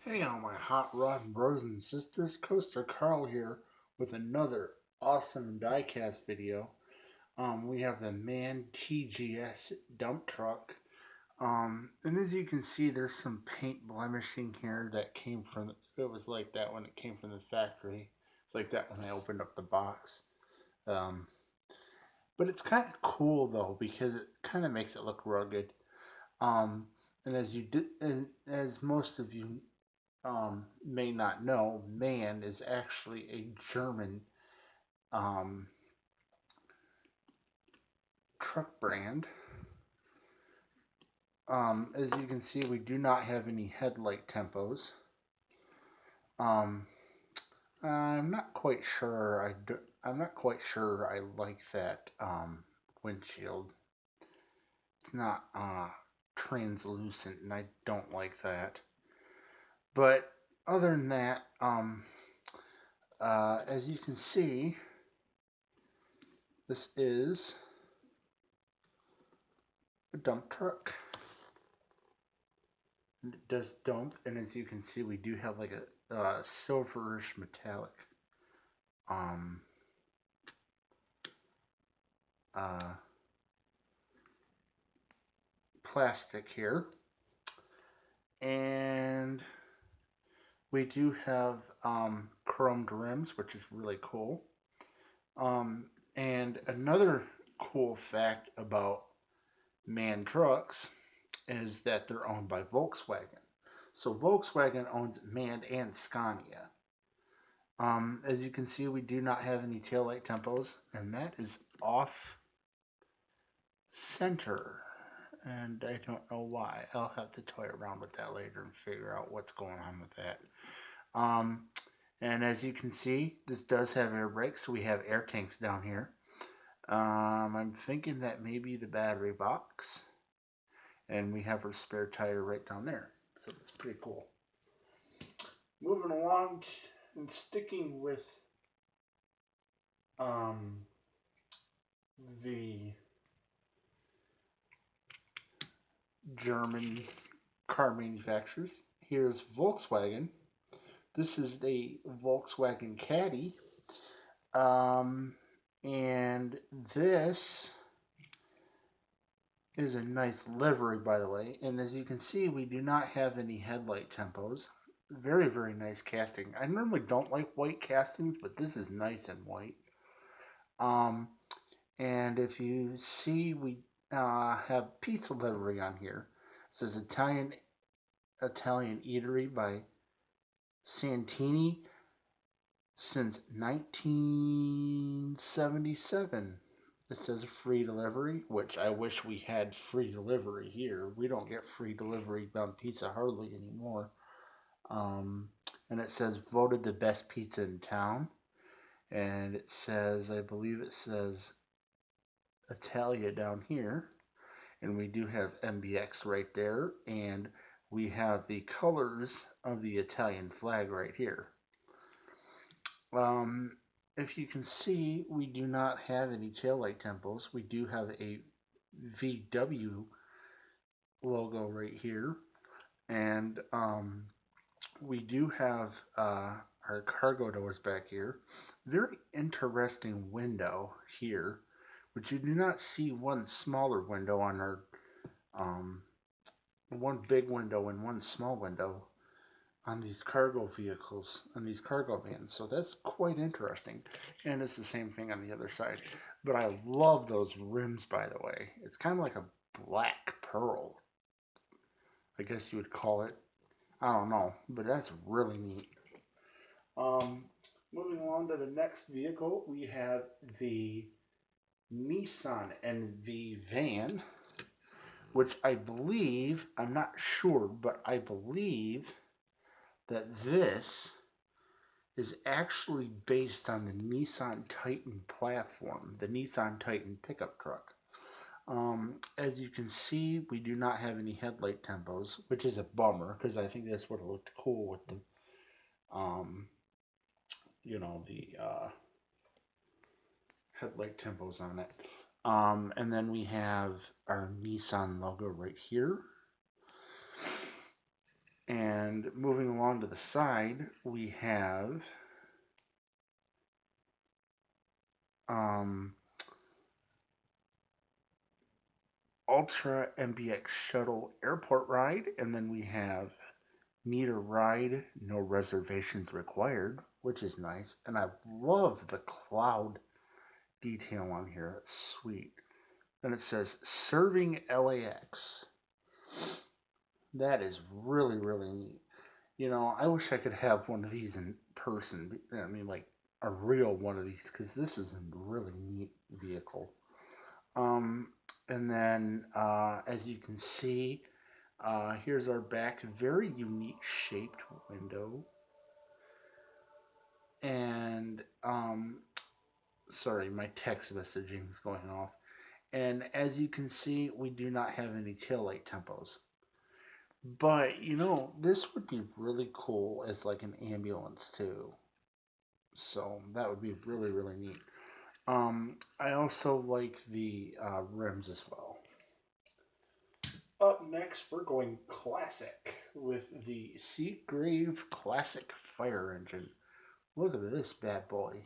Hey, all my hot rod brothers and sisters, Coaster Carl here with another awesome diecast video. We have the MAN TGS dump truck. And as you can see, there's some paint blemishing here that came from. It was like that when it came from the factory. It's like that when I opened up the box. Um, but it's kind of cool though because it kind of makes it look rugged. Um, and as most of you may not know, MAN is actually a German um, truck brand. As you can see, we do not have any headlight tempos. Um, I'm not quite sure. I'm not quite sure I like that windshield. It's not translucent, and I don't like that. But other than that, as you can see, this is a dump truck. It does dump, and as you can see, we do have like a silverish metallic um, uh, plastic here, and we do have chromed rims, which is really cool. Um, and another cool fact about MAN trucks is that they're owned by Volkswagen. So Volkswagen owns MAN and Scania. As you can see, we do not have any taillight tempos, and that is off center. And I don't know why. I'll have to toy around with that later and figure out what's going on with that. Um, and as you can see, this does have air brakes, so we have air tanks down here. I'm thinking that maybe the battery box, and we have our spare tire right down there. So that's pretty cool. Moving along and sticking with um, the German car manufacturers. Here's Volkswagen. This is the Volkswagen Caddy. Um, and this is a nice livery, by the way. And as you can see, we do not have any headlight tempos. Very, very nice casting. I normally don't like white castings, but this is nice and white. Um, and if you see, we have pizza livery on here. It says Italian Eatery by Santini since 1977. It says free delivery, which I wish we had free delivery here. We don't get free delivery on pizza hardly anymore. Um, and it says voted the best pizza in town. And it says, I believe it says Italia down here. And we do have MBX right there. And we have the colors of the Italian flag right here. Um, if you can see, we do not have any taillight tempos. We do have a VW logo right here, and we do have our cargo doors back here. Very interesting window here, but you do not see one smaller window on our um, one big window and one small window on these cargo vehicles, on these cargo vans. So that's quite interesting. And it's the same thing on the other side. But I love those rims, by the way. It's kind of like a black pearl, I guess you would call it. I don't know, but that's really neat. Um, Moving along to the next vehicle, we have the Nissan NV van, which I believe, I'm not sure, but I believe that this is actually based on the Nissan Titan platform, the Nissan Titan pickup truck. As you can see, we do not have any headlight tempos, which is a bummer because I think that's what looked cool with the, um, the headlight tempos on it. And then we have our Nissan logo right here. And And moving along to the side, we have um, Ultra MBX Shuttle Airport Ride, and then we have Need a Ride, No Reservations Required, which is nice. And I love the cloud detail on here. It's sweet. Then it says Serving LAX. That is really, really neat. You know, I wish I could have one of these in person. I mean, like a real one of these, because this is a really neat vehicle. Um, and then, as you can see, here's our back. Very unique shaped window. And, sorry, my text messaging is going off. And as you can see, we do not have any taillight tempos. But, you know, this would be really cool as like an ambulance too. So that would be really, really neat. I also like the rims as well. Up next, we're going classic with the Seagrave Classic Fire Engine. Look at this bad boy.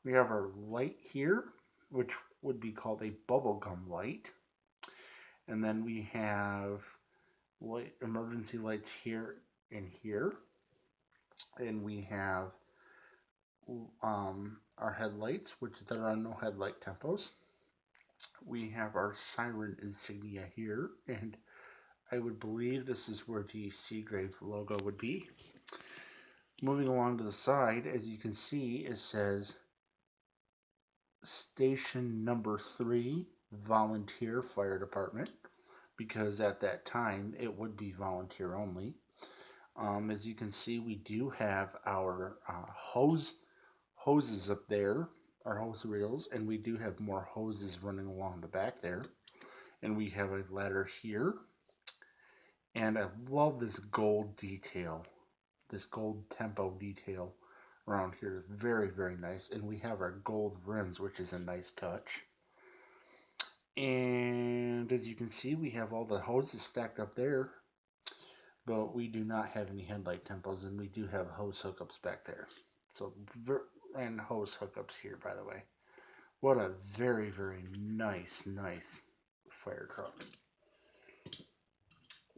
We have our light here, which would be called a bubblegum light. And then we have light, emergency lights here and here. And we have our headlights, which there are no headlight tempos. We have our siren insignia here, and I would believe this is where the Seagrave logo would be. Moving along to the side, as you can see, it says Station Number 3 Volunteer Fire Department, because at that time it would be volunteer only. As you can see, we do have our hoses up there, our hose reels, and we do have more hoses running along the back there. And we have a ladder here. And I love this gold detail, this gold tempo detail around here. Is very, very nice. And we have our gold rims, which is a nice touch. And as you can see, we have all the hoses stacked up there, but we do not have any headlight tempos, and we do have hose hookups back there. So, and hose hookups here, by the way. What a very, very nice, nice fire truck.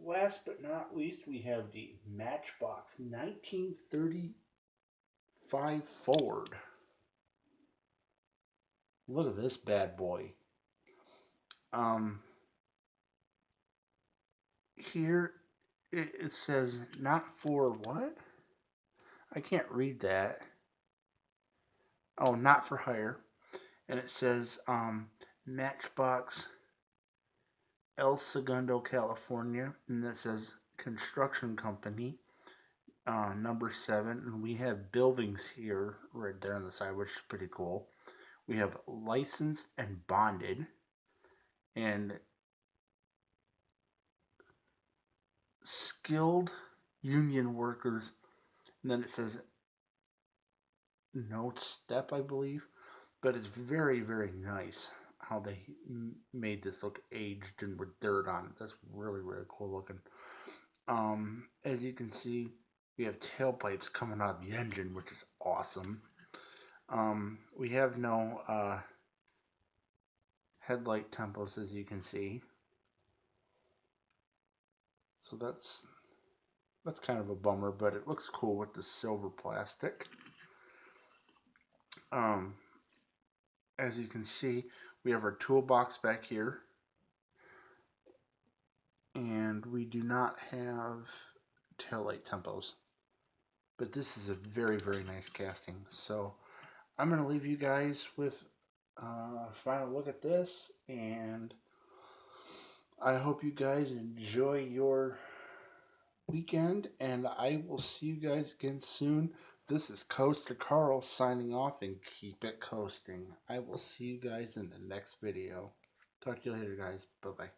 Last but not least, we have the Matchbox 1935 Ford. Look at this bad boy. Um, Here it says not for what? I can't read that. Oh, not for hire. And it says Matchbox El Segundo, California. And it says construction company. Number 7, and we have buildings here right there on the side, which is pretty cool. We have licensed and bonded, and skilled union workers. And then it says note step, I believe, but it's very, very nice how they made this look aged and with dirt on it. That's really, really cool looking. As you can see, we have tailpipes coming out of the engine, which is awesome. We have no headlight tempos, as you can see. So that's kind of a bummer, but it looks cool with the silver plastic. As you can see, we have our toolbox back here, and we do not have taillight tempos. But this is a very, very nice casting. So I'm going to leave you guys with a final look at this, and I hope you guys enjoy your weekend, and I will see you guys again soon. This is Coaster Carl signing off, and keep it coasting. I will see you guys in the next video. Talk to you later, guys. Bye-bye.